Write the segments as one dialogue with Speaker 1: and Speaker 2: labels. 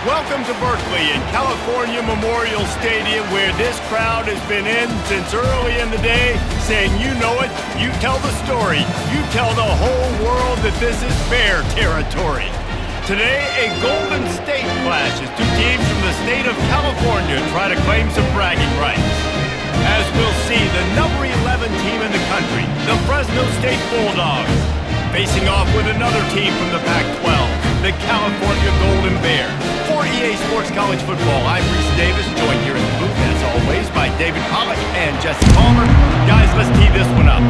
Speaker 1: Welcome to Berkeley and California Memorial Stadium, where this crowd has been in since early in the day, saying, you know it, you tell the story, you tell the whole world that this is Bear territory. Today, a Golden State clash as two teams from the state of California try to claim some bragging rights. As we'll see, the number 11 team in the country, the Fresno State Bulldogs, facing off with another team from the Pac-12, the California Golden Bears. For EA Sports College Football, I'm Reese Davis, joined here in the booth, as always, by David Pollack and Jesse Palmer. Guys, let's tee this one up.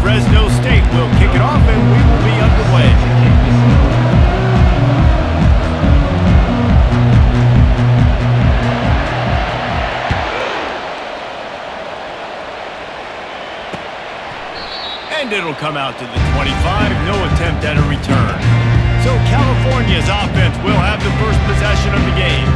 Speaker 1: Fresno State will kick it off, and we will be underway. And it'll come out to the 25, no attempt at a return. So California's offense will have the first possession of the game.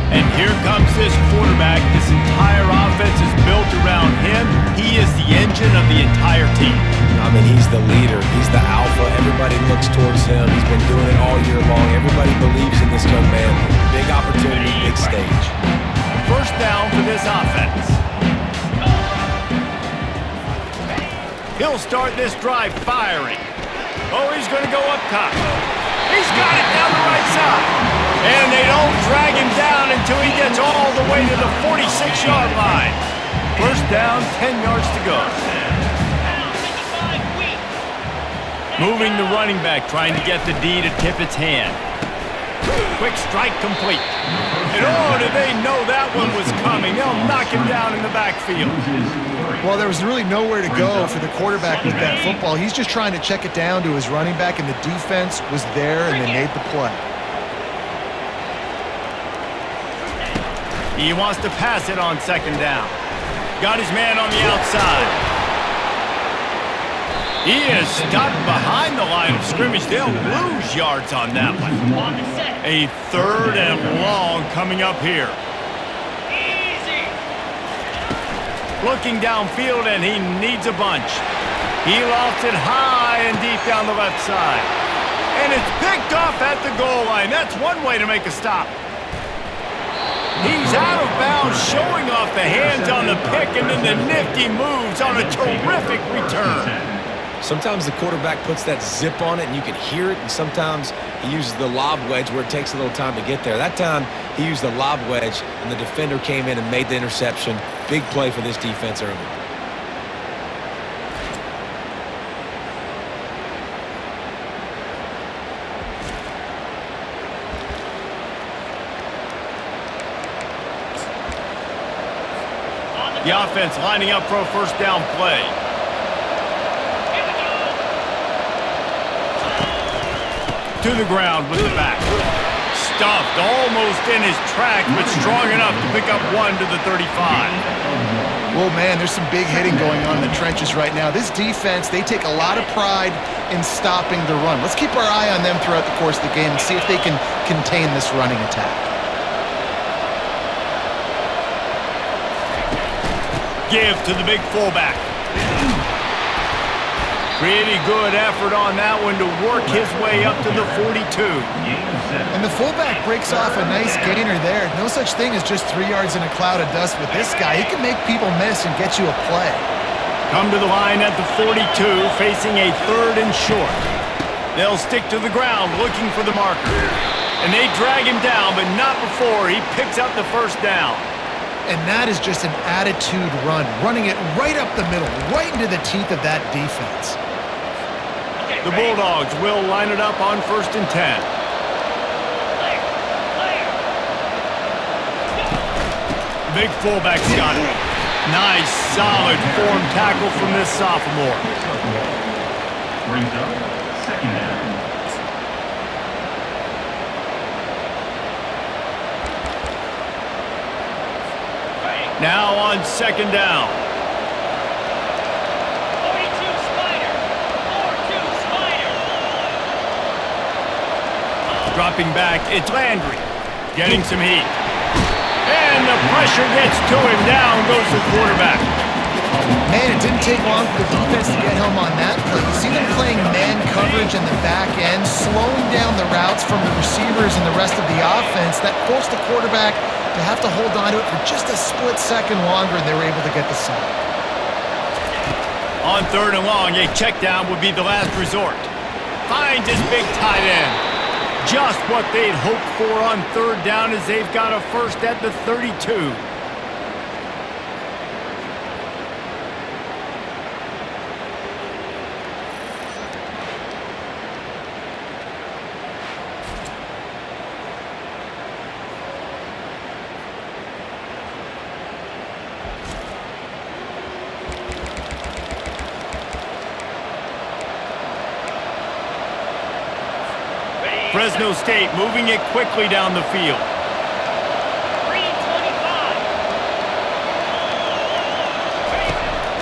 Speaker 1: And here comes this quarterback. This entire offense is built around him. He is the engine of the entire team.
Speaker 2: I mean, he's the leader. He's the alpha. Everybody looks towards him. He's been doing it all year long. Everybody believes in this young man. Big opportunity, big stage.
Speaker 1: First down for this offense. He'll start this drive firing. Oh, he's going to go up top. He's got it down the right side. And they don't drag him down until he gets all the way to the 46-yard line. First down, 10 yards to go. Moving the running back, trying to get the D to tip its hand. Quick strike complete. And oh, did they know that one was coming? They'll knock him down in the backfield.
Speaker 3: Well, there was really nowhere to go for the quarterback with that football. He's just trying to check it down to his running back, and the defense was there, and they made the play.
Speaker 1: He wants to pass it on second down. Got his man on the outside. He is stopped behind the line of scrimmage. They'll lose yards on that one. A third and long coming up here. Looking downfield, and he needs a bunch. He lofts it high and deep down the left side. And it's picked off at the goal line. That's one way to make a stop. He's out of bounds, showing off the hands on the pick, and then the nifty moves on a terrific return.
Speaker 2: Sometimes the quarterback puts that zip on it, and you can hear it, and sometimes he uses the lob wedge where it takes a little time to get there. That time, he used the lob wedge, and the defender came in and made the interception. Big play for this defense early.
Speaker 1: The offense lining up for a first down play. To the ground with the back. Stuffed almost in his track, but strong enough to pick up one to the 35.
Speaker 3: Well, man, there's some big hitting going on in the trenches right now. This defense, they take a lot of pride in stopping the run. Let's keep our eye on them throughout the course of the game and see if they can contain this running attack.
Speaker 1: Give to the big fullback. Pretty good effort on that one to work his way up to the 42.
Speaker 3: And the fullback breaks off a nice gainer there. No such thing as just 3 yards in a cloud of dust with this guy. He can make people miss and get you a play.
Speaker 1: Come to the line at the 42, facing a third and short. They'll stick to the ground looking for the marker. And they drag him down, but not before he picks up the first down.
Speaker 3: And that is just an attitude run, running it right up the middle, right into the teeth of that defense.
Speaker 1: The Bulldogs will line it up on 1st and 10. Big fullback's got it. Nice, solid form tackle from this sophomore.
Speaker 4: Brings up second down.
Speaker 1: Now on second down. Dropping back, it's Landry. Getting some heat. And the pressure gets to him. Down goes the quarterback.
Speaker 3: Man, it didn't take long for the defense to get home on that play. You see them playing man coverage coverage in the back end, slowing down the routes from the receivers and the rest of the offense. That forced the quarterback to have to hold on to it for just a split second longer, and they were able to get the sack.
Speaker 1: On 3rd and long, a check down would be the last resort. Finds his big tight end. Just what they'd hoped for on 3rd down as they've got a first at the 32. Fresno State moving it quickly down the field.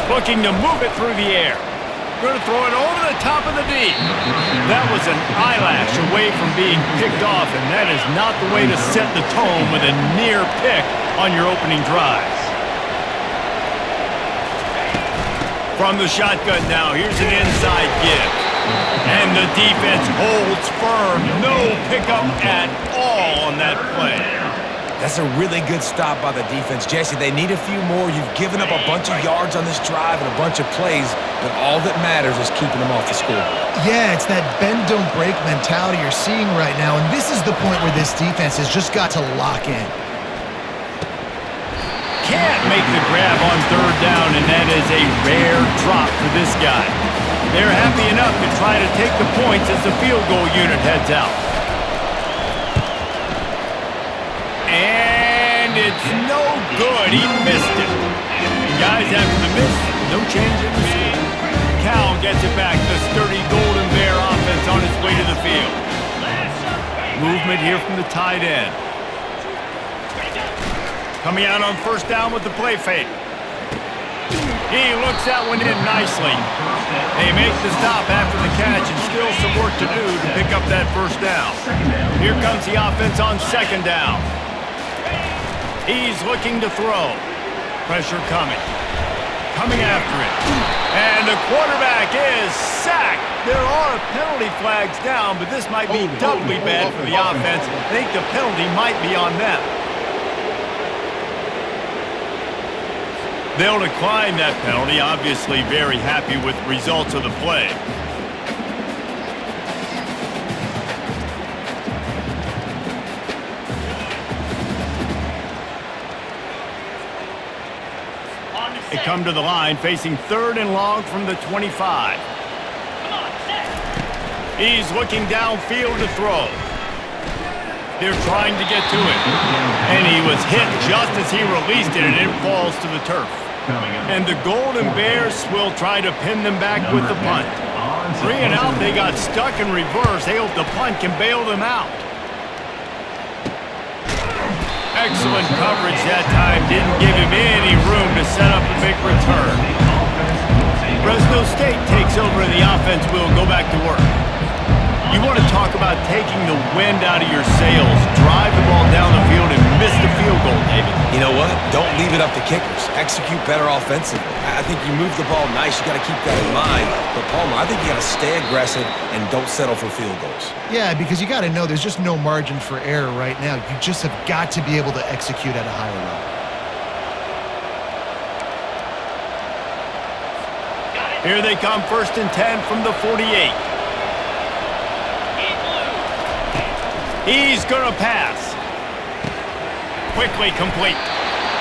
Speaker 1: Looking to move it through the air. Going to throw it over the top of the D. That was an eyelash away from being picked off, and that is not the way to set the tone with a near pick on your opening drive. From the shotgun now, here's an inside give. And the defense holds firm. No pickup at all on that play.
Speaker 2: That's a really good stop by the defense. Jesse, they need a few more. You've given up a bunch of yards on this drive and a bunch of plays, but all that matters is keeping them off the score.
Speaker 3: Yeah, it's that bend, don't break mentality you're seeing right now, and this is the point where this defense has just got to lock in.
Speaker 1: Can't make the grab on 3rd down, and that is a rare drop for this guy. They're happy enough to try to take the points as the field goal unit heads out. And it's no good. He missed it. And guys, after the miss, no change in the score. Cal gets it back. The sturdy Golden Bear offense on its way to the field. Movement here from the tight end. Coming out on 1st down with the play fake. He looks that one in nicely. They make the stop after the catch, and still some work to do to pick up that 1st down. Here comes the offense on 2nd down. He's looking to throw. Pressure coming. Coming after it. And the quarterback is sacked. There are penalty flags down, but this might be doubly bad for the offense. I think the penalty might be on them. They'll decline that penalty, obviously very happy with the results of the play. They come to the line facing 3rd and long from the 25. He's looking downfield to throw. They're trying to get to it. And he was hit just as he released it, and it falls to the turf. And the Golden Bears will try to pin them back with the punt. 3 and out, they got stuck in reverse. They hope the punt can bail them out. Excellent coverage that time. Didn't give him any room to set up a big return. Fresno State takes over and the offense will go back to work. You want to talk about taking the wind out of your sails. Drive the ball down the field and miss the field goal, David.
Speaker 2: You know what? Don't leave it up to kickers. Execute better offensively. I think you move the ball nice. You got to keep that in mind. But, Palmer, I think you got to stay aggressive and don't settle for field goals.
Speaker 3: Yeah, because you got to know there's just no margin for error right now. You just have got to be able to execute at a higher level.
Speaker 1: Here they come, 1st and 10 from the 48. He's going to pass. Quickly complete.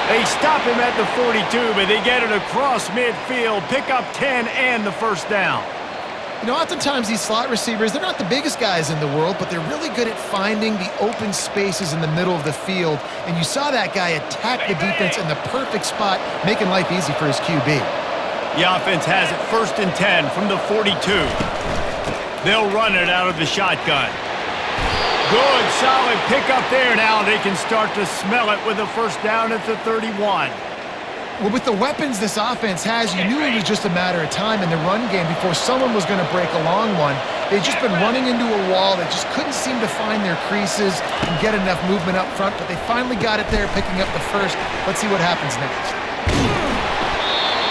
Speaker 1: They stop him at the 42, but they get it across midfield. Pick up 10 and the 1st down.
Speaker 3: You know, oftentimes these slot receivers, they're not the biggest guys in the world, but they're really good at finding the open spaces in the middle of the field. And you saw that guy attack the defense in the perfect spot, making life easy for his QB.
Speaker 1: The offense has it 1st and 10 from the 42. They'll run it out of the shotgun. Good, solid pickup there. Now they can start to smell it with a 1st down at the 31.
Speaker 3: Well, with the weapons this offense has, you knew it was just a matter of time in the run game before someone was going to break a long one. They'd just been running into a wall. They just couldn't seem to find their creases and get enough movement up front, but they finally got it there, picking up the 1st. Let's see what happens next.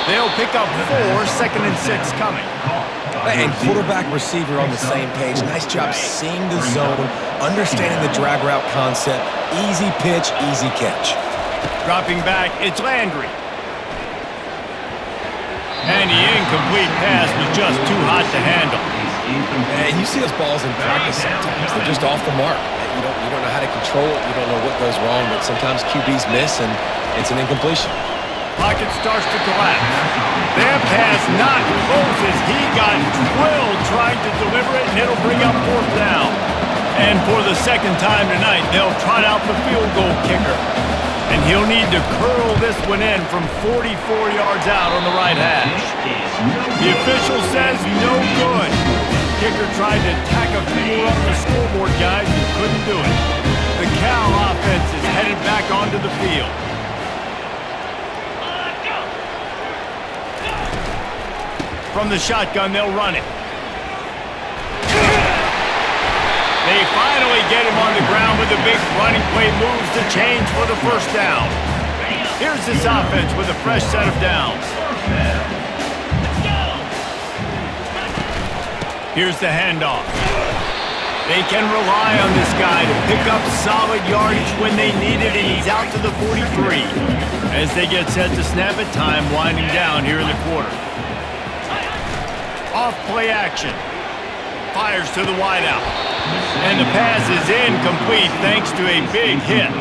Speaker 1: They'll pick up 4, 2nd and 6 coming.
Speaker 2: And quarterback, receiver on the same page. Nice job seeing the zone, understanding the drag route concept. Easy pitch, easy catch.
Speaker 1: Dropping back, it's Landry. And the incomplete pass was just too hot to handle.
Speaker 2: And you see those balls in practice sometimes. They're just off the mark. You don't know how to control it. You don't know what goes wrong, but sometimes QBs miss, and it's an incompletion.
Speaker 1: Pocket starts to collapse. That pass not close as he got drilled trying to deliver it, and it'll bring up fourth down. And for the second time tonight, they'll trot out the field goal kicker. And he'll need to curl this one in from 44 yards out on the right hash. The official says no good. Kicker tried to tack a finger on the scoreboard, guys, and couldn't do it. The Cal offense is headed back onto the field. From the shotgun, they'll run it. They finally get him on the ground with a big running play moves the chains for the first down. Here's this offense with a fresh set of downs. Here's the handoff. They can rely on this guy to pick up solid yardage when they need it, and he's out to the 43. As they get set to snap it, time winding down here in the quarter. Off play action. Fires to the wideout. And the pass is incomplete thanks to a big hit.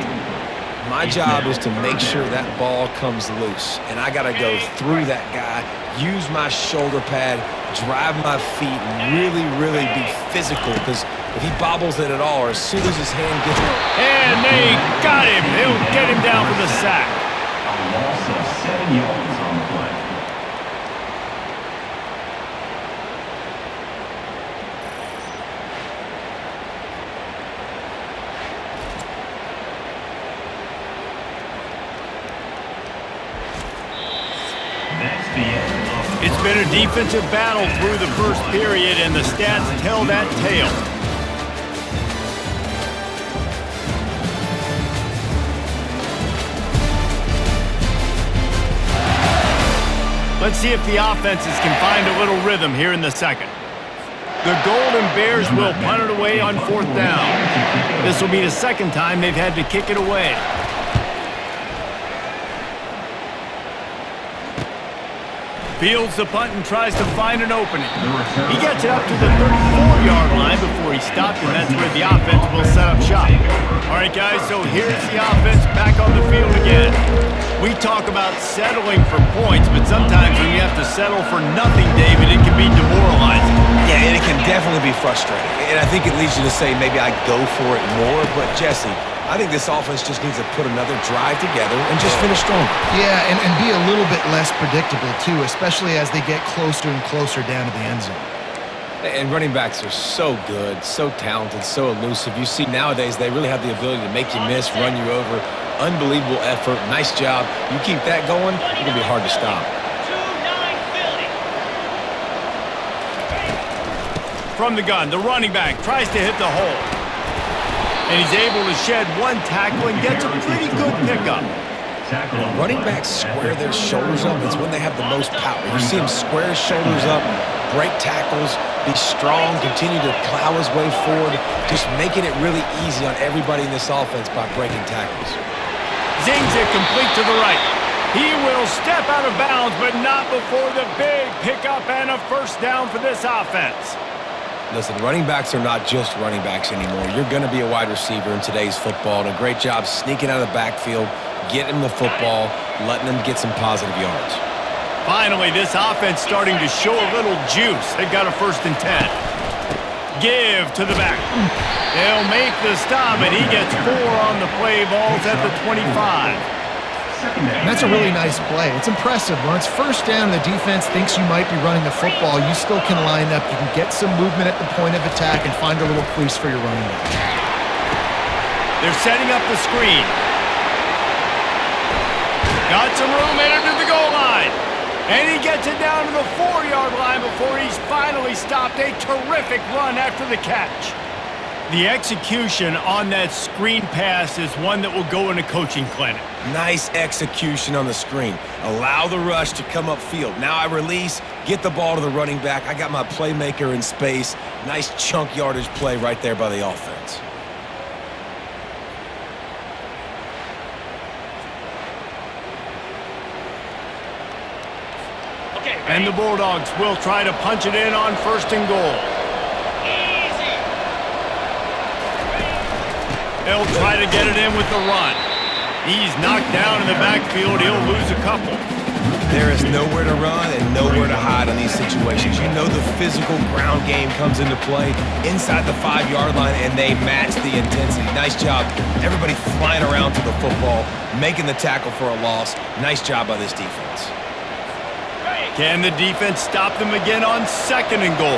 Speaker 2: My job is to make sure that ball comes loose, and I got to go through that guy, use my shoulder pad, drive my feet, and really, really be physical, because if he bobbles it at all, or as soon as his hand gets it.
Speaker 1: And they got him. They'll get him down for the sack.
Speaker 4: A loss of 7 yards on the play.
Speaker 1: It's been a defensive battle through the first period, and the stats tell that tale. Let's see if the offenses can find a little rhythm here in the second. The Golden Bears will punt it away on fourth down. This will be the second time they've had to kick it away. Fields the punt and tries to find an opening. He gets it up to the 34-yard line before he stopped, and that's where the offense will set up shop. All right, guys, so here's the offense back on the field again. We talk about settling for points, but sometimes when you have to settle for nothing, David, it can be demoralizing.
Speaker 2: Yeah, and it can definitely be frustrating. And I think it leads you to say maybe I go for it more, but Jesse, I think this offense just needs to put another drive together and just finish stronger.
Speaker 3: Yeah, and be a little bit less predictable, too, especially as they get closer and closer down to the end zone.
Speaker 2: And running backs are so good, so talented, so elusive. You see nowadays they really have the ability to make you miss, run you over. Unbelievable effort. Nice job. You keep that going, it's going to be hard to stop.
Speaker 1: From the gun, the running back tries to hit the hole. And he's able to shed one tackle and gets a pretty good pickup.
Speaker 2: When running backs square their shoulders up, it's when they have the most power. You see him square his shoulders up, break tackles, be strong, continue to plow his way forward, just making it really easy on everybody in this offense by breaking tackles.
Speaker 1: Zings it complete to the right. He will step out of bounds, but not before the big pickup and a first down for this offense.
Speaker 2: Listen, running backs are not just running backs anymore. You're going to be a wide receiver in today's football, and a great job sneaking out of the backfield, getting the football, letting them get some positive yards.
Speaker 1: Finally, this offense starting to show a little juice. They've got a 1st and 10. Give to the back. They'll make the stop, and he gets 4 on the play. Ball's at the 25.
Speaker 3: And that's a really nice play. It's impressive. When it's first down, the defense thinks you might be running the football. You still can line up. You can get some movement at the point of attack and find a little crease for your running back.
Speaker 1: They're setting up the screen. Got some room, headed to the goal line. And he gets it down to the 4-yard line before he's finally stopped. A terrific run after the catch. The execution on that screen pass is one that will go in a coaching clinic.
Speaker 2: Nice execution on the screen. Allow the rush to come upfield. Now I release, get the ball to the running back. I got my playmaker in space. Nice chunk yardage play right there by the offense.
Speaker 1: And the Bulldogs will try to punch it in on 1st and goal. They'll try to get it in with the run. He's knocked down in the backfield. He'll lose a couple.
Speaker 2: There is nowhere to run and nowhere to hide in these situations. You know the physical ground game comes into play inside the 5-yard line, and they match the intensity. Nice job. Everybody flying around to the football, making the tackle for a loss. Nice job by this defense.
Speaker 1: Can the defense stop them again on 2nd and goal?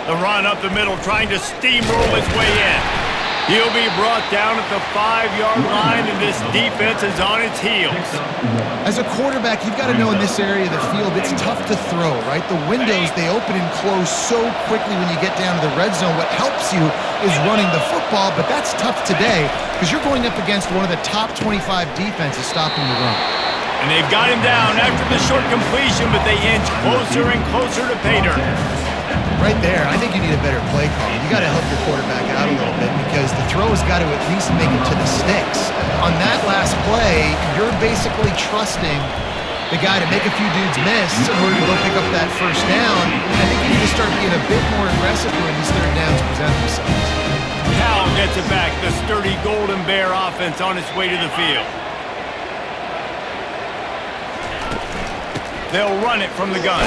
Speaker 1: The run up the middle, trying to steamroll his way in. He'll be brought down at the 5-yard line, and this defense is on its heels.
Speaker 3: As a quarterback, you've got to know in this area of the field, it's tough to throw, right? The windows, they open and close so quickly when you get down to the red zone. What helps you is running the football, but that's tough today because you're going up against one of the top 25 defenses stopping the run.
Speaker 1: And they've got him down after the short completion, but they inch closer and closer to pay dirt.
Speaker 3: Right there, I think you need a better play call. You got to help your quarterback out a little bit because the throw has got to at least make it to the sticks. On that last play, you're basically trusting the guy to make a few dudes miss in order to go pick up that 1st down. And I think you need to start being a bit more aggressive when these 3rd downs present themselves.
Speaker 1: Cal gets it back. The sturdy Golden Bear offense on its way to the field. They'll run it from the gun.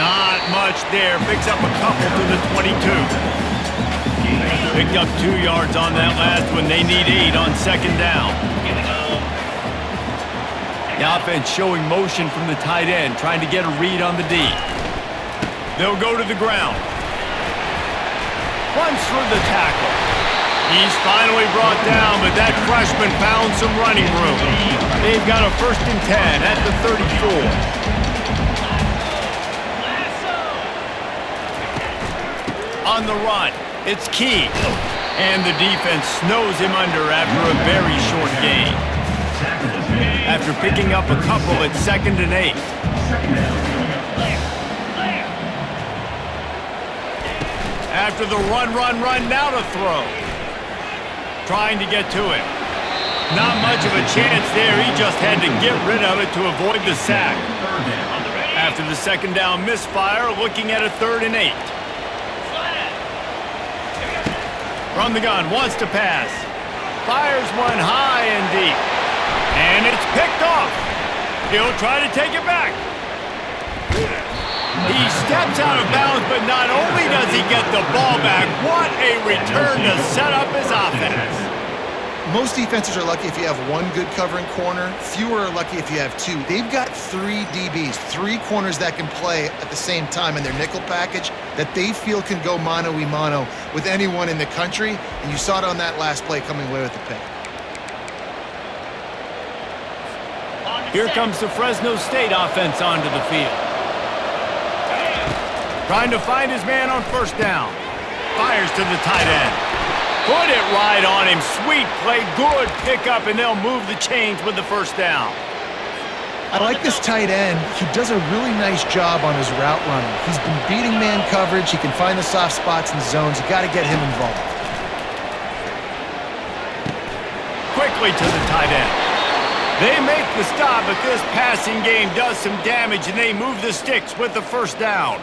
Speaker 1: Not much there. Picks up a couple to the 22. Picked up 2 yards on that last one. They need 8 on 2nd down. The offense showing motion from the tight end, trying to get a read on the D. They'll go to the ground. Runs through the tackle. He's finally brought down, but that freshman found some running room. They've got a 1st and 10 at the 34. On the run, it's Key. And the defense snows him under after a very short gain. After picking up a couple at 2nd and 8. After the run, now to throw. Trying to get to it. Not much of a chance there. He just had to get rid of it to avoid the sack. After the 2nd down misfire, looking at a 3rd and 8. From the gun, wants to pass. Fires one high and deep. And it's picked off. He'll try to take it back. He steps out of bounds, but not only does he get the ball back, what a return to set up his offense.
Speaker 3: Most defenses are lucky if you have 1 good covering corner. Fewer are lucky if you have 2. They've got 3 DBs, 3 corners that can play at the same time in their nickel package that they feel can go mano-a-mano with anyone in the country. And you saw it on that last play coming away with the pick.
Speaker 1: Here comes the Fresno State offense onto the field. Trying to find his man on 1st down. Fires to the tight end. Put it right on him. Sweet play. Good pickup, and they'll move the chains with the 1st down.
Speaker 3: I like this tight end. He does a really nice job on his route running. He's been beating man coverage. He can find the soft spots and zones. You got to get him involved.
Speaker 1: Quickly to the tight end. They make the stop, but this passing game does some damage, and they move the sticks with the 1st down.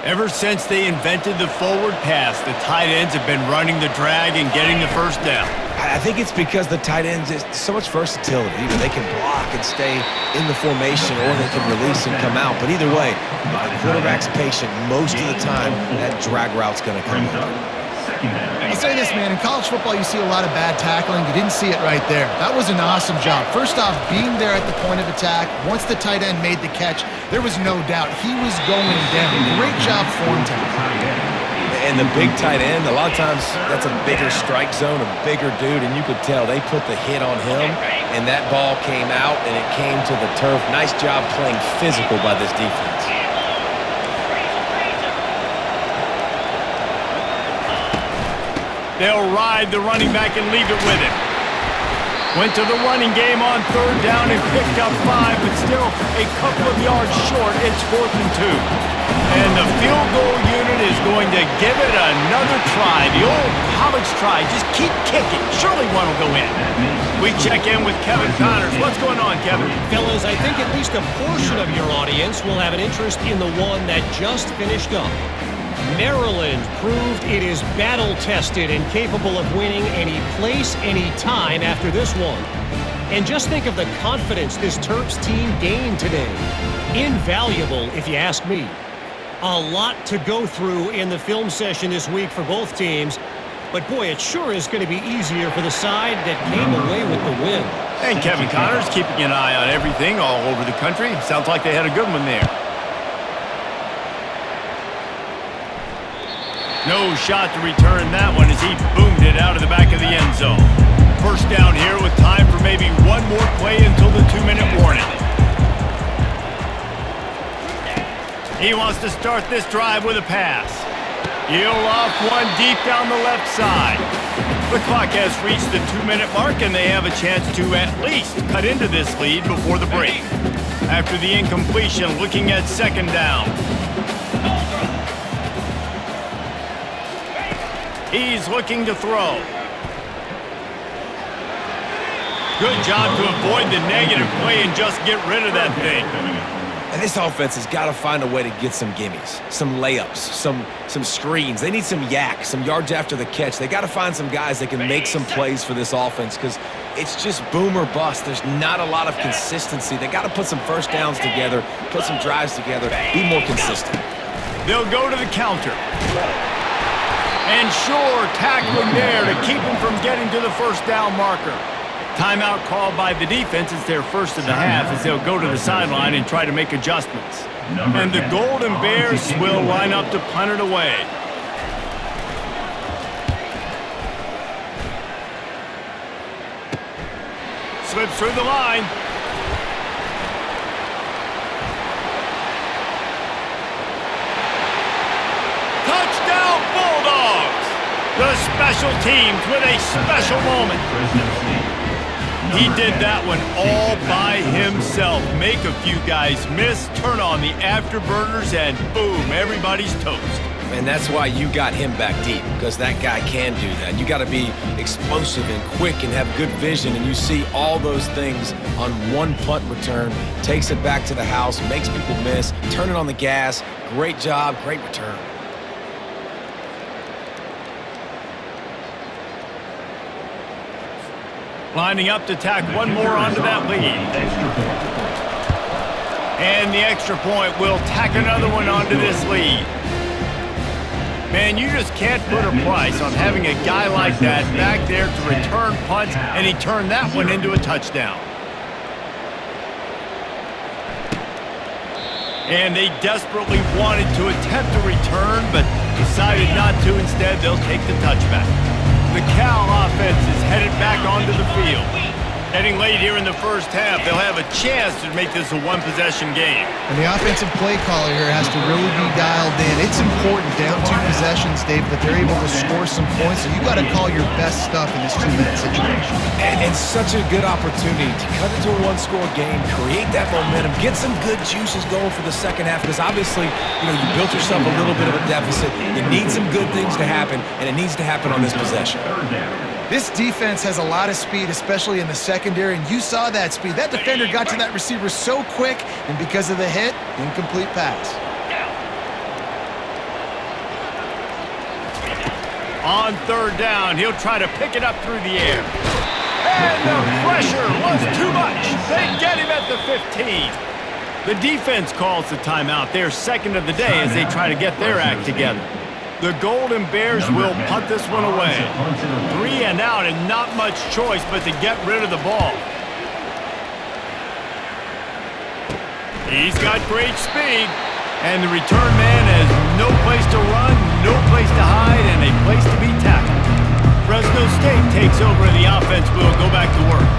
Speaker 1: Ever since they invented the forward pass, the tight ends have been running the drag and getting the 1st down.
Speaker 2: I think it's because the tight ends is so much versatility. Either they can block and stay in the formation, or they can release and come out. But either way, if the quarterback's patient, most of the time, that drag route's going to come up.
Speaker 3: I'll say this, man. In college football, you see a lot of bad tackling. You didn't see it right there. That was an awesome job. First off, being there at the point of attack. Once the tight end made the catch, there was no doubt he was going down. Great job form tackling.
Speaker 2: And the big tight end, a lot of times that's a bigger strike zone, a bigger dude, and you could tell they put the hit on him, and that ball came out, and it came to the turf. Nice job playing physical by this defense.
Speaker 1: They'll ride the running back and leave it with him. Went to the running game on 3rd down and picked up 5, but still a couple of yards short. It's 4th and 2. And the field goal unit is going to give it another try. The old college try. Just keep kicking. Surely one will go in. We check in with Kevin Connors. What's going on, Kevin?
Speaker 5: Fellas, I think at least a portion of your audience will have an interest in the one that just finished up. Maryland proved it is battle-tested and capable of winning any place, any time after this one. And just think of the confidence this Terps team gained today. Invaluable, if you ask me. A lot to go through in the film session this week for both teams. But boy, it sure is going to be easier for the side that came away with the win.
Speaker 1: And Kevin Connors keeping an eye on everything all over the country. Sounds like they had a good one there. No shot to return that one as he boomed it out of the back of the end zone. First down here with time for maybe one more play until the 2-minute warning. He wants to start this drive with a pass. He'll off one deep down the left side. The clock has reached the 2-minute mark, and they have a chance to at least cut into this lead before the break. After the incompletion, looking at 2nd down. He's looking to throw. Good job to avoid the negative play and just get rid of that thing.
Speaker 2: And this offense has got to find a way to get some gimmies, some layups, some screens. They need some yak, some yards after the catch. They got to find some guys that can make some plays for this offense because it's just boom or bust. There's not a lot of consistency. They got to put some first downs together, put some drives together, be more consistent.
Speaker 1: They'll go to the counter. And sure, tackling there to keep him from getting to the first down marker. Timeout called by the defense. It's their first of the half as they'll go to the sideline and try to make adjustments. And the Golden Bears will line up to punt it away. Slips through the line. Touchdown Bulldogs! The special teams with a special moment. He did that one all by himself. Make a few guys miss, turn on the afterburners, and boom, everybody's toast.
Speaker 2: And that's why you got him back deep, because that guy can do that. You got to be explosive and quick and have good vision, and you see all those things on one punt return. Takes it back to the house, makes people miss, turning on the gas. Great job, great return.
Speaker 1: Lining up to tack one more onto that lead. And the extra point will tack another one onto this lead. Man, you just can't put a price on having a guy like that back there to return punts, and he turned that one into a touchdown. And they desperately wanted to attempt a return, but decided not to. Instead, they'll take the touchback. The Cal offense is headed back onto the field. Heading late here in the first half, they'll have a chance to make this a one-possession game.
Speaker 3: And the offensive play caller here has to really be dialed in. It's important down 2 possessions, Dave, that they're able to score some points. So you got to call your best stuff in this 2-minute situation.
Speaker 2: And such a good opportunity to cut into a one-score game, create that momentum, get some good juices going for the second half. Because obviously, you built yourself a little bit of a deficit. You need some good things to happen, and it needs to happen on this possession.
Speaker 3: This defense has a lot of speed, especially in the secondary, and you saw that speed. That defender got to that receiver so quick, and because of the hit, incomplete pass.
Speaker 1: On 3rd down, he'll try to pick it up through the air. And the pressure was too much. They get him at the 15. The defense calls the timeout. They're second of the day as they try to get their act together. The Golden Bears will punt this one away. 3 and out, and not much choice but to get rid of the ball. He's got great speed, and the return man has no place to run, no place to hide, and a place to be tackled. Fresno State takes over, and the offense will go back to work.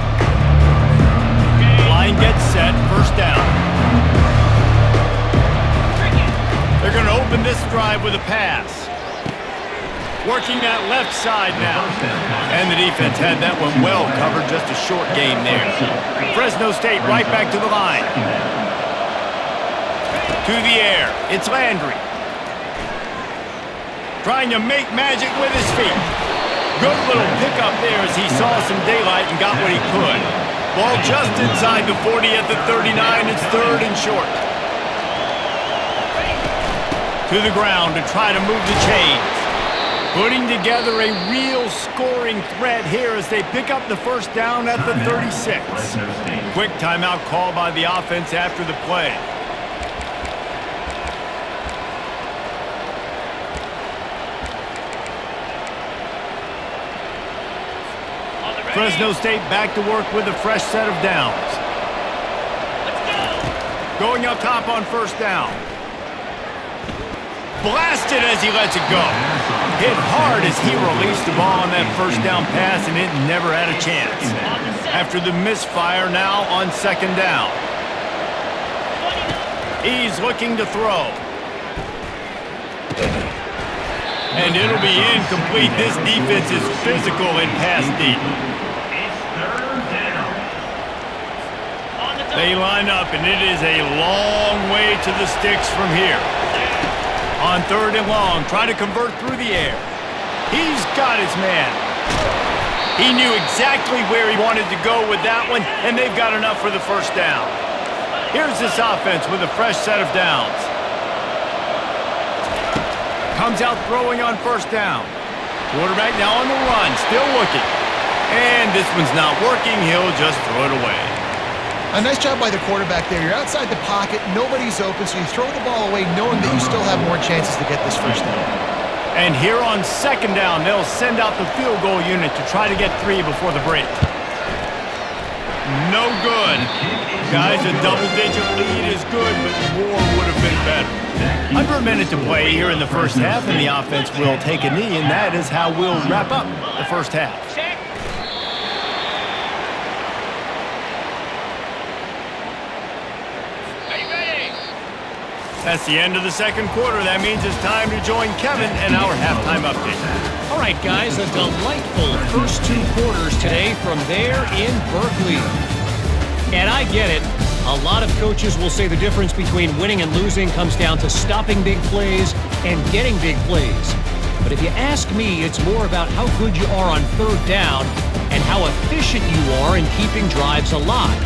Speaker 1: Line gets set, first down. They're going to open this drive with a pass. Working that left side now. And the defense had that one well covered. Just a short game there. Fresno State right back to the line. To the air. It's Landry. Trying to make magic with his feet. Good little pickup there as he saw some daylight and got what he could. Ball just inside the 40 at the 39. It's third and short. To the ground to try to move the chains. Putting together a real scoring threat here as they pick up the first down at the 36. Quick timeout call by the offense after the play. Fresno State back to work with a fresh set of downs. Going up top on first down. Blasted as he lets it go. Hit hard as he released the ball on that first down pass, and it never had a chance. After the misfire, now on second down. He's looking to throw. And it'll be incomplete. This defense is physical in pass deep. They line up, and it is a long way to the sticks from here. On third and long, trying to convert through the air. He's got his man. He knew exactly where he wanted to go with that one, and they've got enough for the first down. Here's this offense with a fresh set of downs. Comes out throwing on first down. Quarterback now on the run, still looking. And this one's not working. He'll just throw it away.
Speaker 3: A nice job by the quarterback there. You're outside the pocket, nobody's open, so you throw the ball away knowing that you still have more chances to get this first down.
Speaker 1: And here on second down, they'll send out the field goal unit to try to get 3 before the break. No good. Guys, a double-digit lead is good, but more would have been better. Under a minute to play here in the first half, and the offense will take a knee, and that is how we'll wrap up the first half. That's the end of the second quarter. That means it's time to join Kevin and our halftime update.
Speaker 5: All right, guys, a delightful first 2 quarters today from there in Berkeley. And I get it. A lot of coaches will say the difference between winning and losing comes down to stopping big plays and getting big plays. But if you ask me, it's more about how good you are on third down and how efficient you are in keeping drives alive.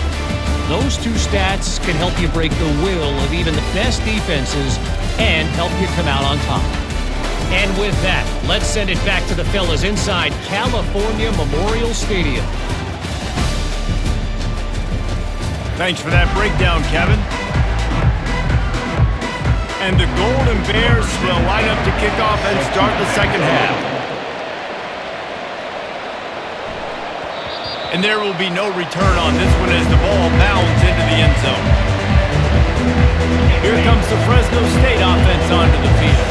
Speaker 5: Those 2 stats can help you break the will of even the best defenses and help you come out on top. And with that, let's send it back to the fellas inside California Memorial Stadium.
Speaker 1: Thanks for that breakdown, Kevin. And the Golden Bears will line up to kick off and start the second half. And there will be no return on this one as the ball bounds into the end zone. Here comes the Fresno State offense onto the field.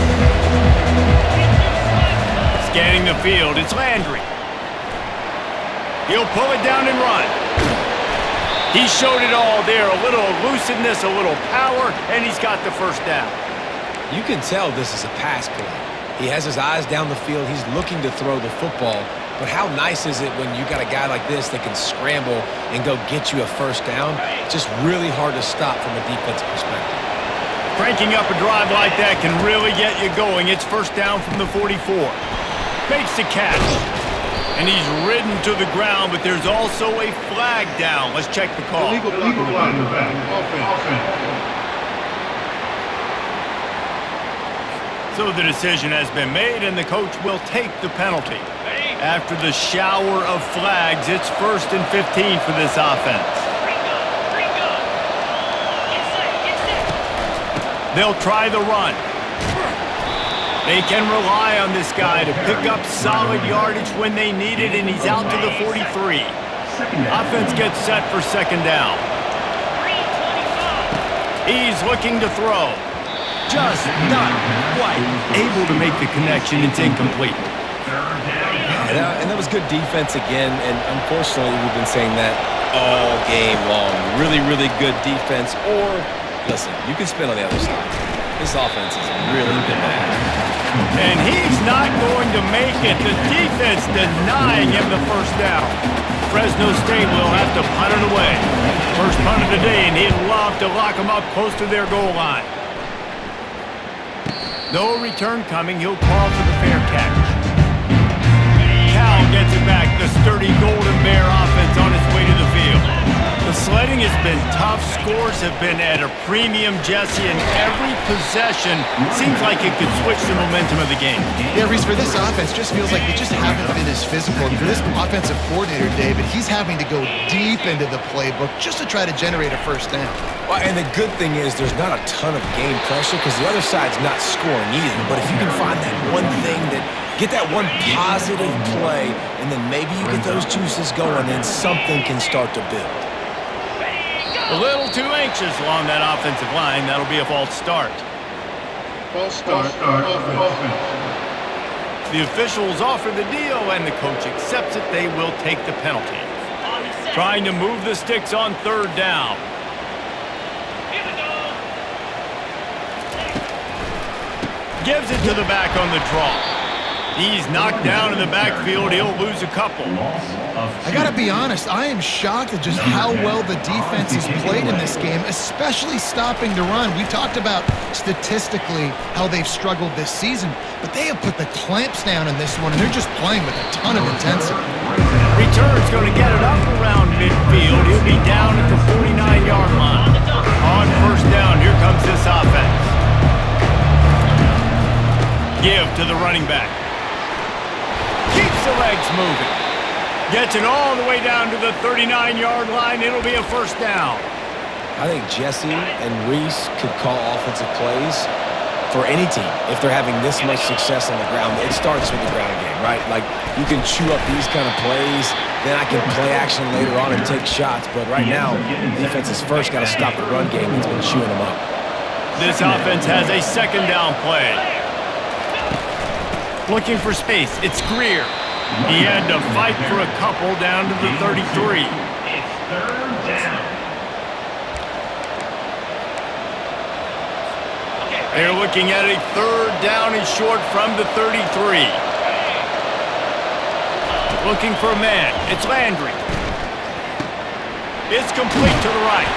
Speaker 1: Scanning the field, it's Landry. He'll pull it down and run. He showed it all there, a little elusiveness, a little power, and he's got the first down.
Speaker 2: You can tell this is a pass play. He has his eyes down the field. He's looking to throw the football. But how nice is it when you got a guy like this that can scramble and go get you a first down? It's just really hard to stop from a defensive perspective.
Speaker 1: Cranking up a drive like that can really get you going. It's first down from the 44. Fakes the catch. And he's ridden to the ground, but there's also a flag down. Let's check the call.
Speaker 4: Illegal flag in the back. Offense.
Speaker 1: So the decision has been made, and the coach will take the penalty. After the shower of flags, it's 1st and 15 for this offense. They'll try the run. They can rely on this guy to pick up solid yardage when they need it, and he's out to the 43. Offense gets set for second down. He's looking to throw. Just not quite able to make the connection. It's incomplete.
Speaker 2: And that was good defense again, and unfortunately we've been saying that all game long. Really, really good defense, or, listen, you can spin on the other side. This offense is really been bad.
Speaker 1: And he's not going to make it. The defense denying him the first down. Fresno State will have to punt it away. First punt of the day, and he'd love to lock them up close to their goal line. No return coming. He'll call for the fair catch. Cal gets it back. The sturdy Golden Bear offense on its way to the field. The sledding has been tough. Scores have been at a premium, Jesse, and every possession seems like it could switch the momentum of the game.
Speaker 3: Yeah, Reese, for this offense, just feels like they just haven't been as physical. And for this offensive coordinator, David, he's having to go deep into the playbook just to try to generate a first down.
Speaker 2: Well, and the good thing is there's not a ton of game pressure because the other side's not scoring either. But if you can find that one thing that get that one positive play, and then maybe you get those juices going, then something can start to build.
Speaker 1: A little too anxious along that offensive line. That'll be a false start.
Speaker 4: False start. Offense.
Speaker 1: The officials offer the deal, and the coach accepts it. They will take the penalty. Trying to move the sticks on third down. Gives it to the back on the draw. He's knocked down in the backfield. He'll lose a couple.
Speaker 3: I got to be honest, I am shocked at just how well the defense has played in this game, especially stopping the run. We talked about statistically how they've struggled this season, but they have put the clamps down in this one, and they're just playing with a ton of intensity.
Speaker 1: Return's going to get it up around midfield. He'll be down at the 49-yard line. On first down, here comes this offense. Give to the running back. Keeps the legs moving. Gets it all the way down to the 39-yard line. It'll be a first down.
Speaker 2: I think Jesse and Reese could call offensive plays for any team if they're having this much success on the ground. It starts with the ground game, right? Like, you can chew up these kind of plays, then I can play action later on and take shots. But right now, defense has first got to stop the run game that's been chewing them up.
Speaker 1: This offense has a second down play. Looking for space. It's Greer. He had to fight for a couple down to the 33.
Speaker 4: It's third down.
Speaker 1: They're looking at a third down and short from the 33. Looking for a man. It's Landry. It's complete to the right.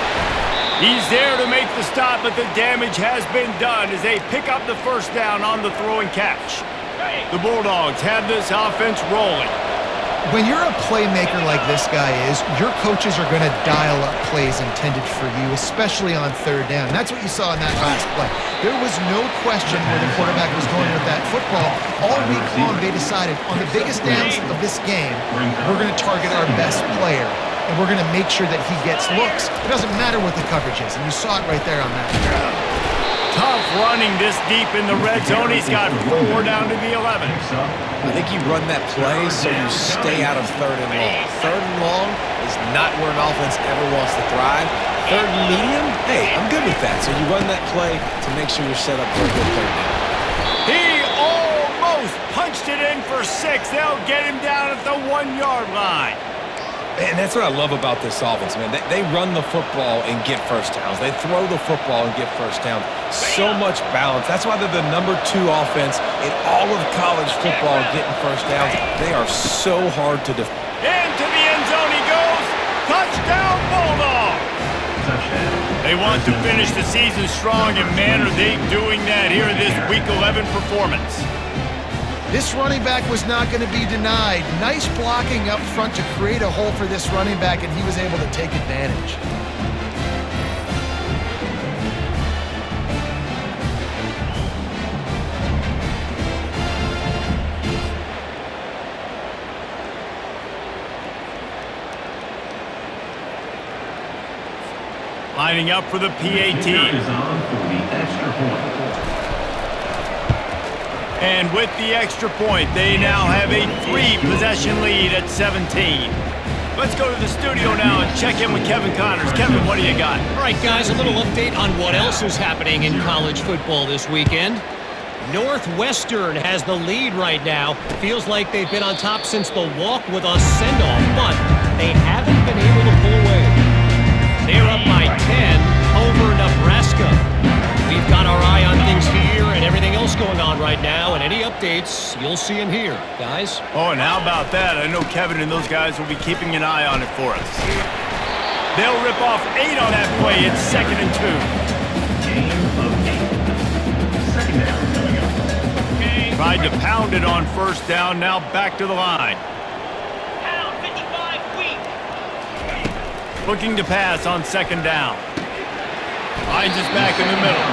Speaker 1: He's there to make the stop, but the damage has been done as they pick up the first down on the throw and catch. The Bulldogs have this offense rolling.
Speaker 3: When you're a playmaker like this guy is, your coaches are going to dial up plays intended for you, especially on third down. And that's what you saw in that last play. There was no question where the quarterback was going with that football. All week long, they decided on the biggest downs of this game, we're going to target our best player, and we're going to make sure that he gets looks. It doesn't matter what the coverage is, and you saw it right there on that.
Speaker 1: Tough running this deep in the red zone. He's got 4 down to the 11.
Speaker 2: I think you run that play so you stay out of third and long. Third and long is not where an offense ever wants to thrive. Third and medium, hey, I'm good with that. So you run that play to make sure you're set up for a good third down.
Speaker 1: He almost punched it in for 6. They'll get him down at the 1-yard line.
Speaker 2: And that's what I love about this offense, man. They run the football and get first downs. They throw the football and get first downs. So much balance. That's why they're the #2 offense in all of college football getting first downs. They are so hard to defend.
Speaker 1: Into the end zone he goes. Touchdown, Bulldogs. They want to finish the season strong, and man, are they doing that here in this Week 11 performance.
Speaker 3: This running back was not going to be denied. Nice blocking up front to create a hole for this running back, and he was able to take advantage.
Speaker 1: Lining up for the PAT.
Speaker 4: Is on for the extra point.
Speaker 1: And with the extra point, they now have a 3-possession lead at 17. Let's go to the studio now and check in with Kevin Connors. Kevin, what do you got?
Speaker 5: All right, guys, a little update on what else is happening in college football this weekend. Northwestern has the lead right now. Feels like they've been on top since the walk with a send-off, but they haven't been able to pull away. They're up by 10 over Nebraska. We've got our eye on things here and everything else else going on right now, and any updates, you'll see them here, guys.
Speaker 1: Oh, and how about that? I know Kevin and those guys will be keeping an eye on it for us. They'll rip off 8 on that play. It's 2nd and 2.
Speaker 4: Game of 8. Second down coming up.
Speaker 1: Tried to pound it on 1st down. Now back to the line.
Speaker 6: Pound 55 weak.
Speaker 1: Looking to pass on 2nd down. Finds us back in the middle.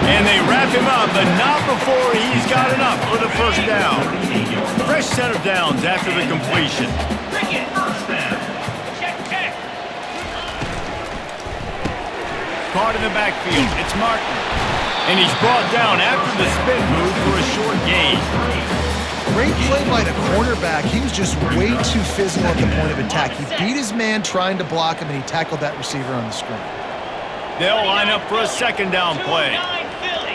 Speaker 1: And they wrap him up, but not before he's got enough for the 1st down. Fresh set of downs after the completion.
Speaker 6: Cricket.
Speaker 4: First down.
Speaker 6: Check.
Speaker 1: Caught in the backfield. It's Martin. And he's brought down after the spin move for a short gain.
Speaker 3: Great play by the cornerback. He was just way too physical at the point of attack. He beat his man trying to block him, and he tackled that receiver on the screen.
Speaker 1: They'll line up for a 2nd down play.
Speaker 6: 209 Philly.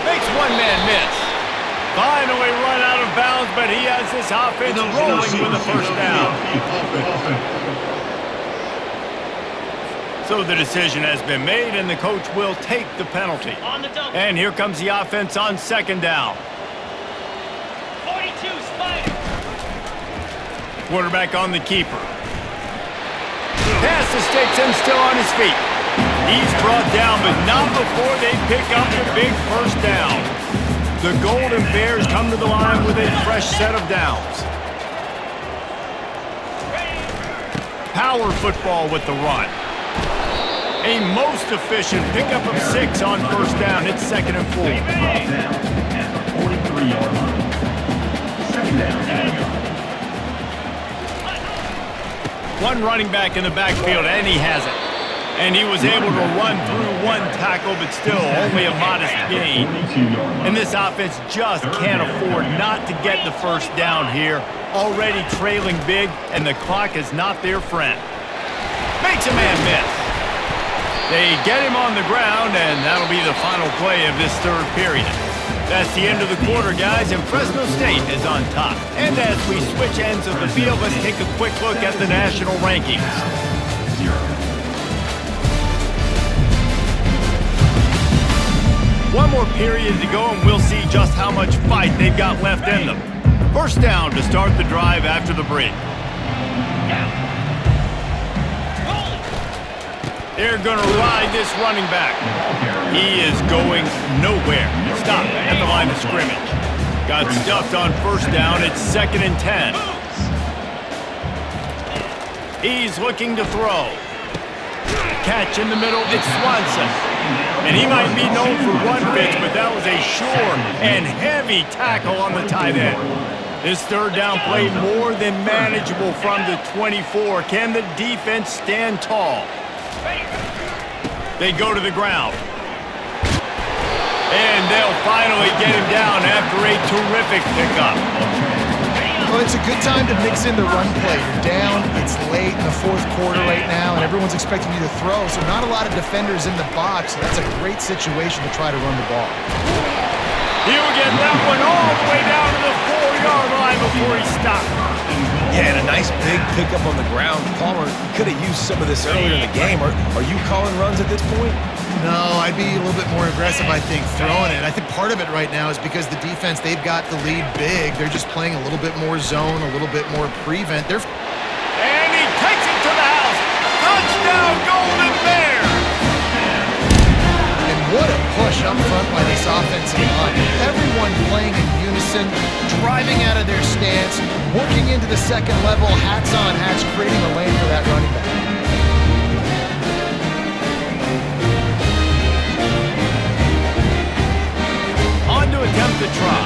Speaker 1: Makes one man miss. Finally run out of bounds, but he has this offense rolling with a 1st down. So the decision has been made, and the coach will take the penalty.
Speaker 6: On the double.
Speaker 1: And here comes the offense on 2nd down.
Speaker 6: 42 Spider.
Speaker 1: Quarterback on the keeper. Pass mistakes him still on his feet. He's brought down, but not before they pick up the big 1st down. The Golden Bears come to the line with a fresh set of downs. Power football with the run. A most efficient pickup of 6 on 1st down. It's 2nd and 4.
Speaker 4: Brought down at the 43-yard line. 2nd down.
Speaker 1: One running back in the backfield, and he has it. And he was able to run through 1 tackle, but still only a modest gain. And this offense just can't afford not to get the 1st down here. Already trailing big, and the clock is not their friend. Makes a man miss. They get him on the ground, and that'll be the final play of this 3rd period. That's the end of the quarter, guys, and Fresno State is on top. And as we switch ends of the field, let's take a quick look at the national rankings. One more period to go, and we'll see just how much fight they've got left in them. 1st down to start the drive after the break. They're going to ride this running back. He is going nowhere. Stop at the line of scrimmage. Got stuffed on 1st down. It's 2nd and 10. He's looking to throw. Catch in the middle. It's Swanson. And he might be known for run fits, but that was a sure and heavy tackle on the tight end. This 3rd down play more than manageable from the 24. Can the defense stand tall? They go to the ground. And they'll finally get him down after a terrific pickup.
Speaker 3: Well, it's a good time to mix in the run play. You're down, it's late in the 4th quarter right now, and everyone's expecting you to throw, so not a lot of defenders in the box. So that's a great situation to try to run the ball.
Speaker 1: He'll get that one all the way down to the 4-yard line before he stopped.
Speaker 2: Yeah, and a nice big pickup on the ground. Palmer could have used some of this earlier in the game. Are you calling runs at this point?
Speaker 3: No, I'd be a little bit more aggressive, I think, throwing it. I think part of it right now is because the defense, they've got the lead big. They're just playing a little bit more zone, a little bit more prevent.
Speaker 1: And he takes it to the house. Touchdown, Golden Bears!
Speaker 3: And what a push up front by this offensive line. Everyone playing in unison, driving out of their stance, working into the 2nd level, hats on hats, creating a lane for that running back.
Speaker 1: On to attempt the try.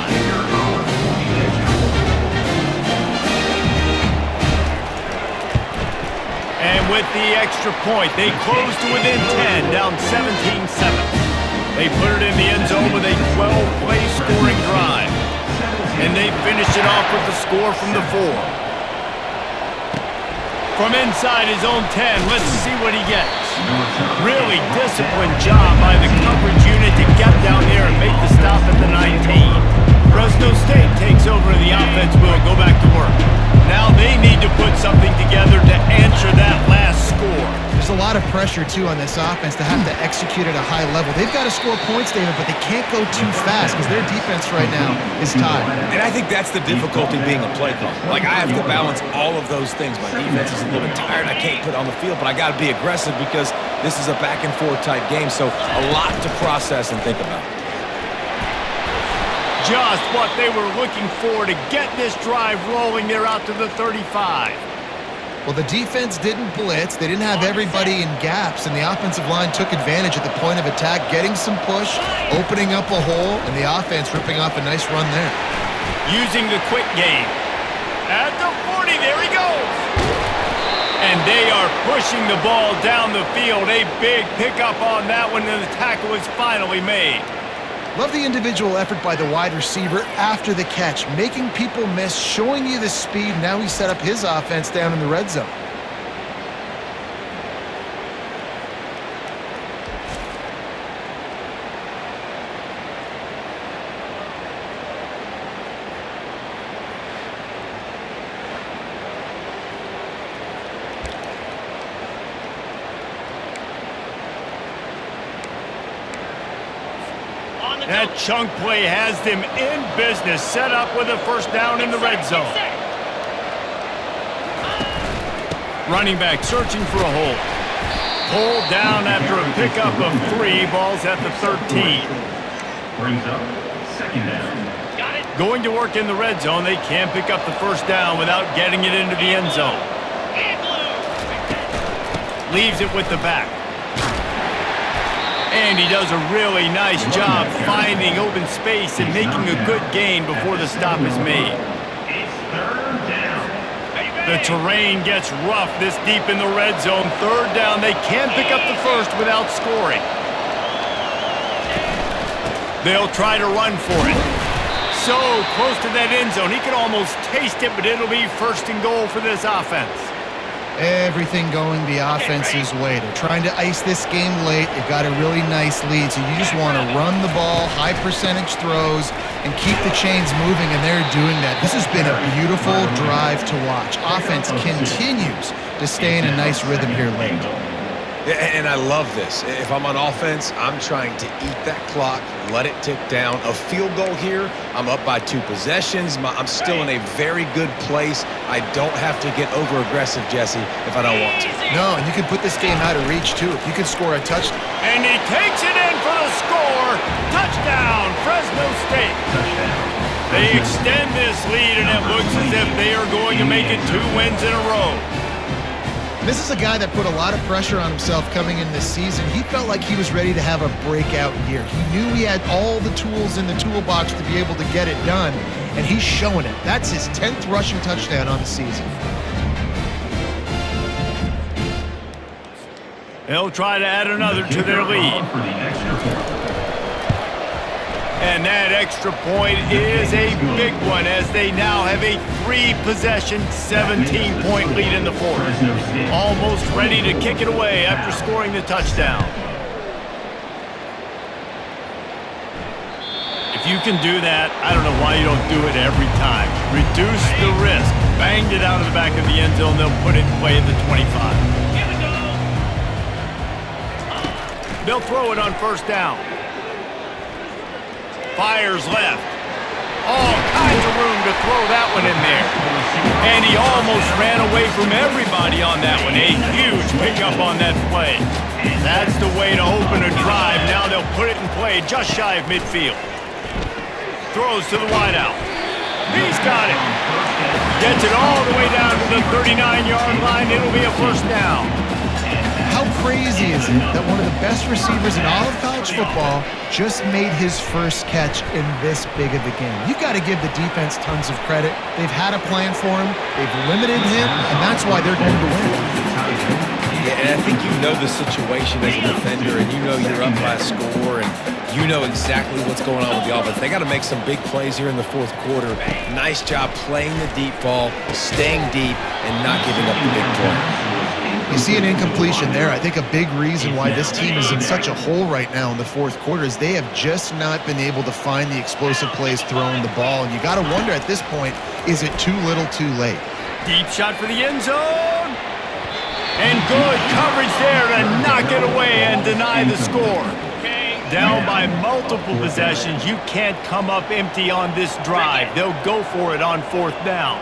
Speaker 1: And with the extra point, they close to within 10, down 17-7. They put it in the end zone with a 12-play scoring drive. And they finish it off with the score from the 4. From inside his own 10, let's see what he gets. Really disciplined job by the coverage unit to get down there and make the stop at the 19. Fresno State takes over and the offense will go back to work. Now they need to put something together to answer that last score.
Speaker 3: There's a lot of pressure, too, on this offense to have to execute at a high level. They've got to score points, David, but they can't go too fast because their defense right now is tied.
Speaker 2: And I think that's the difficulty being a play caller. Like, I have to balance all of those things. My defense is a little bit tired. I can't put on the field, but I got to be aggressive because this is a back-and-forth type game, so a lot to process and think about.
Speaker 1: Just what they were looking for to get this drive rolling. They're out to the 35.
Speaker 3: Well, the defense didn't blitz. They didn't have everybody in gaps, and the offensive line took advantage at the point of attack, getting some push, opening up a hole, and the offense ripping off a nice run there.
Speaker 1: Using the quick game. At the 40, there he goes. And they are pushing the ball down the field. A big pickup on that one, and the tackle was finally made.
Speaker 3: Love the individual effort by the wide receiver after the catch, making people miss, showing you the speed. Now he set up his offense down in the red zone.
Speaker 1: That chunk play has them in business, set up with a first down in the red zone. Running back searching for a hole. Pulled down after a pickup of 3, balls at the 13.
Speaker 4: Brings up second down.
Speaker 6: Got it.
Speaker 1: Going to work in the red zone, they can't pick up the first down without getting it into the end zone.
Speaker 6: And blue.
Speaker 1: Leaves it with the back. And he does a really nice job finding open space and making a good gain before the stop is made.
Speaker 4: It's third down.
Speaker 1: The terrain gets rough this deep in the red zone. Third down, they can't pick up the first without scoring. They'll try to run for it. So close to that end zone, he can almost taste it, but it'll be first and goal for this offense.
Speaker 3: Everything going the offense's way. They're trying to ice this game late. They've got a really nice lead, so you just want to run the ball, high percentage throws, and keep the chains moving, and they're doing that. This has been a beautiful drive to watch. Offense continues to stay in a nice rhythm here late.
Speaker 2: And I love this. If I'm on offense, I'm trying to eat that clock, let it tick down. A field goal here, I'm up by 2 possessions. I'm still in a very good place. I don't have to get over-aggressive, Jesse, if I don't want to.
Speaker 3: No, and you can put this game out of reach, too. If you can score a touchdown.
Speaker 1: And he takes it in for the score. Touchdown, Fresno State. They extend this lead, and it looks as if they are going to make it 2 wins in a row.
Speaker 3: This is a guy that put a lot of pressure on himself coming in this season. He felt like he was ready to have a breakout year. He knew he had all the tools in the toolbox to be able to get it done, and he's showing it. That's his 10th rushing touchdown on the season.
Speaker 1: They'll try to add another to their lead.
Speaker 4: For the extra point.
Speaker 1: And that extra point is a big one as they now have a 3-possession, 17-point lead in the fourth. Almost ready to kick it away after scoring the touchdown. If you can do that, I don't know why you don't do it every time. Reduce the risk. Banged it out of the back of the end zone. They'll put it in play at the 25.
Speaker 6: Here we go.
Speaker 1: They'll throw it on first down. Fires left. All kinds of room to throw that one in there. And he almost ran away from everybody on that one. A huge pickup on that play. That's the way to open a drive. Now they'll put it in play just shy of midfield. Throws to the wideout. He's got it. Gets it all the way down to the 39-yard line. It'll be a first down.
Speaker 3: How crazy is it that one of the best receivers in all of college football just made his first catch in this big of a game? You've got to give the defense tons of credit. They've had a plan for him. They've limited him, and that's why they're going to win.
Speaker 2: Yeah, and I think you know the situation as a defender, and you know you're up by a score, and you know exactly what's going on with the offense. They got to make some big plays here in the fourth quarter. Nice job playing the deep ball, staying deep, and not giving up the big play.
Speaker 3: You see an incompletion there. I think a big reason why this team is in such a hole right now in the fourth quarter is they have just not been able to find the explosive plays throwing the ball. And you got to wonder at this point, is it too little too late?
Speaker 1: Deep shot for the end zone. And good coverage there to knock it away and deny the score. Down by multiple possessions, you can't come up empty on this drive. They'll go for it on 4th down.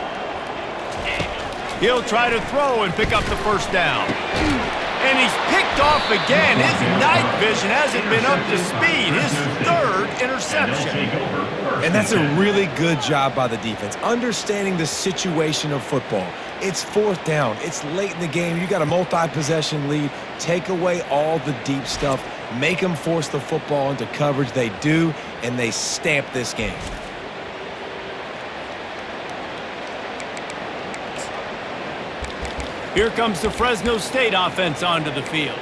Speaker 1: He'll try to throw and pick up the 1st down. And he's picked off again. His night vision hasn't been up to speed. His 3rd interception.
Speaker 2: And that's a really good job by the defense, understanding the situation of football. It's 4th down. It's late in the game. You got a multi-possession lead. Take away all the deep stuff. Make them force the football into coverage. They do, and they stamp this game.
Speaker 1: Here comes the Fresno State offense onto the field.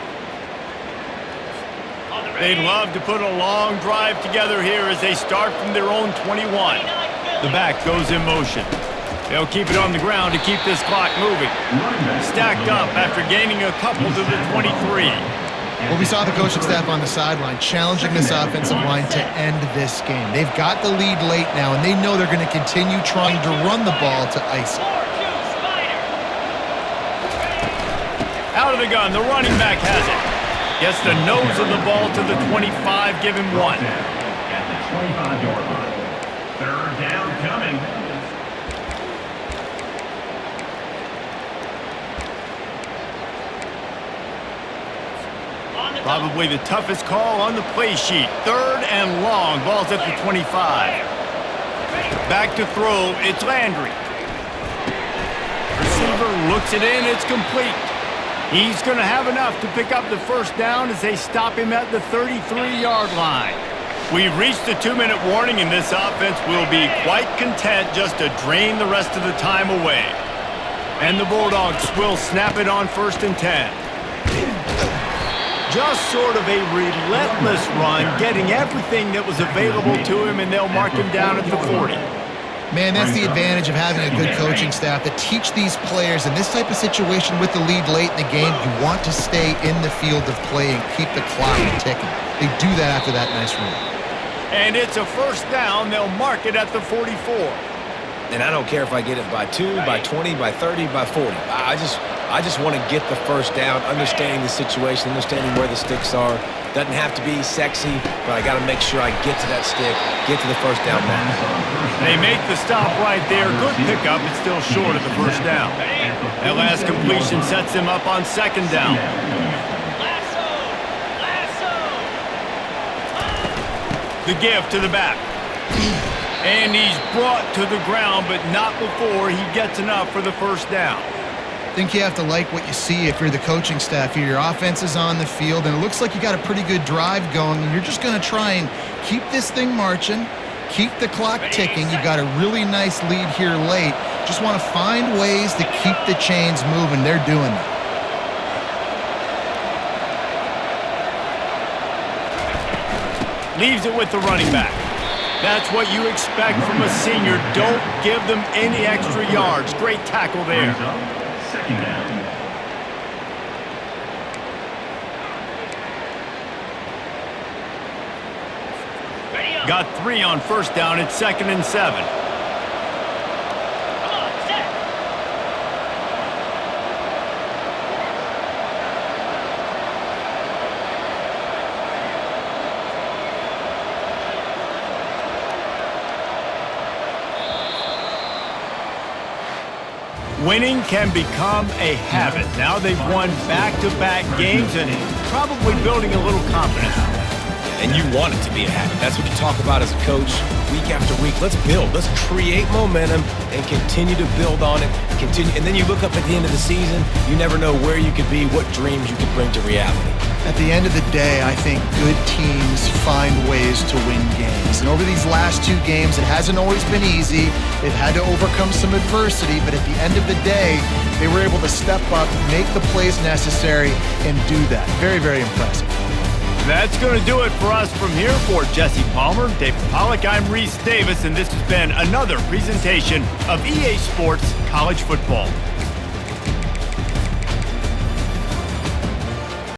Speaker 1: They'd love to put a long drive together here as they start from their own 21. The back goes in motion. They'll keep it on the ground to keep this clock moving. Stacked up after gaining a couple to the 23.
Speaker 3: Well, we saw the coaching staff on the sideline challenging this offensive line to end this game. They've got the lead late now, and they know they're going to continue trying to run the ball to ice it.
Speaker 1: Out of the gun, the running back has it. Gets the nose of the ball to the 25, give him 1.
Speaker 4: At the 25-yard line. 3rd down coming.
Speaker 1: Probably the toughest call on the play sheet. 3rd and long, ball's at the 25. Back to throw, it's Landry. Receiver looks it in, it's complete. He's going to have enough to pick up the 1st down as they stop him at the 33-yard line. We've reached the 2-minute warning, and this offense will be quite content just to drain the rest of the time away. And the Bulldogs will snap it on 1st and 10. Just sort of a relentless run, getting everything that was available to him, and they'll mark him down at the 40.
Speaker 3: Man, that's the advantage of having a good coaching staff to teach these players in this type of situation with the lead late in the game. You want to stay in the field of play and keep the clock ticking. They do that after that nice run.
Speaker 1: And it's a 1st down. They'll mark it at the 44.
Speaker 2: And I don't care if I get it by 2, by 20, by 30, by 40. I just want to get the 1st down, understanding the situation, understanding where the sticks are. Doesn't have to be sexy, but I got to make sure I get to that stick, get to the 1st down mark.
Speaker 1: They make the stop right there. Good pickup. It's still short of the 1st down. That last completion sets them up on 2nd down. The give to the back. And he's brought to the ground, but not before he gets enough for the 1st down.
Speaker 3: I think you have to like what you see if you're the coaching staff here. Your offense is on the field, and it looks like you got a pretty good drive going, and you're just going to try and keep this thing marching, keep the clock ticking. You've got a really nice lead here late. Just want to find ways to keep the chains moving. They're doing that.
Speaker 1: Leaves it with the running back. That's what you expect from a senior. Don't give them any extra yards. Great tackle there.
Speaker 4: 2nd down.
Speaker 1: Got 3 on 1st down. It's 2nd and 7. Winning can become a habit. Now they've won back-to-back games and probably building a little confidence.
Speaker 2: And you want it to be a habit. That's what you talk about as a coach week after week. Let's build. Let's create momentum and continue to build on it. And then you look up at the end of the season, you never know where you could be, what dreams you could bring to reality.
Speaker 3: At the end of the day, I think good teams find ways to win games. And over these last 2 games, it hasn't always been easy. They've had to overcome some adversity, but at the end of the day, they were able to step up, make the plays necessary, and do that. Very, very impressive.
Speaker 1: That's going to do it for us from here. For Jesse Palmer, David Pollack, I'm Reese Davis, and this has been another presentation of EA Sports College Football.